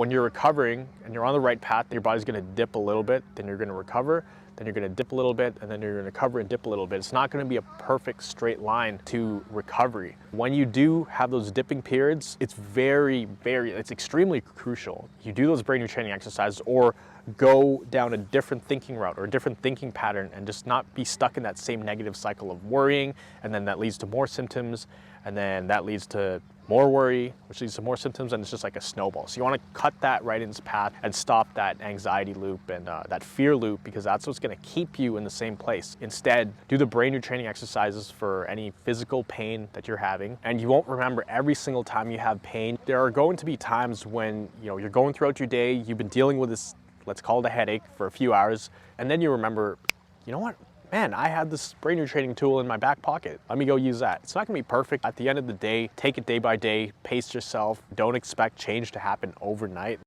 When you're recovering and you're on the right path, your body's gonna dip a little bit, then you're gonna recover, then you're gonna dip a little bit, and then you're gonna recover and dip a little bit. It's not gonna be a perfect straight line to recovery. When you do have those dipping periods, it's it's extremely crucial. You do those brain retraining exercises or go down a different thinking route or a different thinking pattern and just not be stuck in that same negative cycle of worrying, and then that leads to more symptoms, and then that leads to more worry, which leads to more symptoms, and it's just like a snowball. So you want to cut that right in its path and stop that anxiety loop and that fear loop, because that's what's going to keep you in the same place. Instead, do the brain retraining exercises for any physical pain that you're having, and you won't remember every single time you have pain. There are going to be times when you're going throughout your day, you've been dealing with this, let's call it a headache, for a few hours, and then you remember, you know what? Man, I had this brain retraining tool in my back pocket. Let me go use that. It's not gonna be perfect. At the end of the day, take it day by day, pace yourself. Don't expect change to happen overnight.